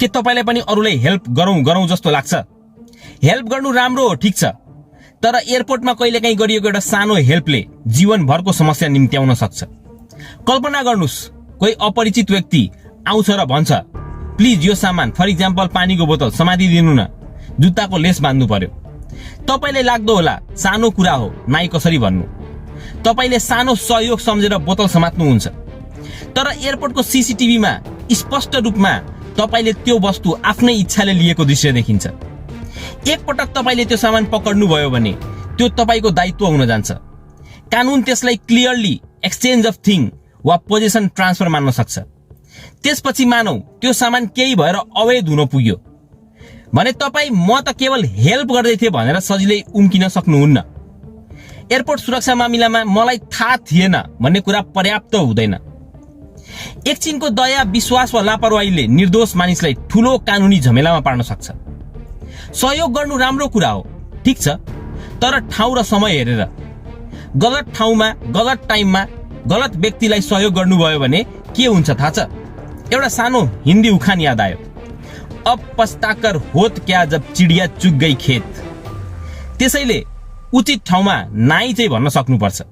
के तपाईलाई पनि अरूलाई हेल्प गरौँ जस्तो लाग्छ? हेल्प गर्नु राम्रो हो, ठिक छ, तर एयरपोर्टमा कहिलेकाहीँ गरिएको एउटा सानो हेल्पले जीवनभरको समस्या निम्त्याउन सक्छ। कल्पना गर्नुस्, कोही अपरिचित व्यक्ति आउँछ र भन्छ, प्लिज यो सामान, फर इक्जाम्पल पानीको बोतल समातिदिनु न, जुत्ताको लेस बाँध्नु पर्यो। तपाईलाई लाग्दो होला सानो कुरा हो, नाइ कसरी भन्नु। तपाईले सानो सहयोग सम्झेर बोतल समात्नुहुन्छ, तर एयरपोर्टको सीसीटीभीमा स्पष्ट रूपमा तपाईले त्यो वस्तु आफ्नै इच्छाले लिएको दृश्य देखिन्छ। एकपटक तपाईले त्यो सामान पकड्नु भयो भने त्यो तपाईको दायित्व हुन जान्छ। कानून त्यसलाई क्लियरली एक्सचेन्ज अफ थिङ वा पोजेसन ट्रान्सफर मान्न सक्छ। त्यसपछि मानौ त्यो सामान केही भएर अवैध हुन पुग्यो भने तपाई म त केवल हेल्प गर्दै थिए भनेर सजिलै उम्किन सक्नुहुन्न। एयरपोर्ट सुरक्षा मामिलामा मलाई थाहा थिएन भन्ने कुरा पर्याप्त हुँदैन। एकछिनको दया, विश्वास वा लापरवाहीले निर्दोष मानिसलाई ठूलो कानूनी झमेलामा पार्न सक्छ। सहयोग गर्नु राम्रो कुरा हो, ठिक छ, तर ठाउँ र समय हेरेर। गलत ठाउँमा, गलत टाइममा, गलत व्यक्तिलाई सहयोग गर्नुभयो भने के हुन्छ थाहा छ? एउटा सानो हिन्दी उखान याद आयो, अब पछताकर होत क्या जब चिडिया चुग गई खेत। त्यसैले उचित ठाउँमा नाइ चाहिँ भन्न सक्नुपर्छ।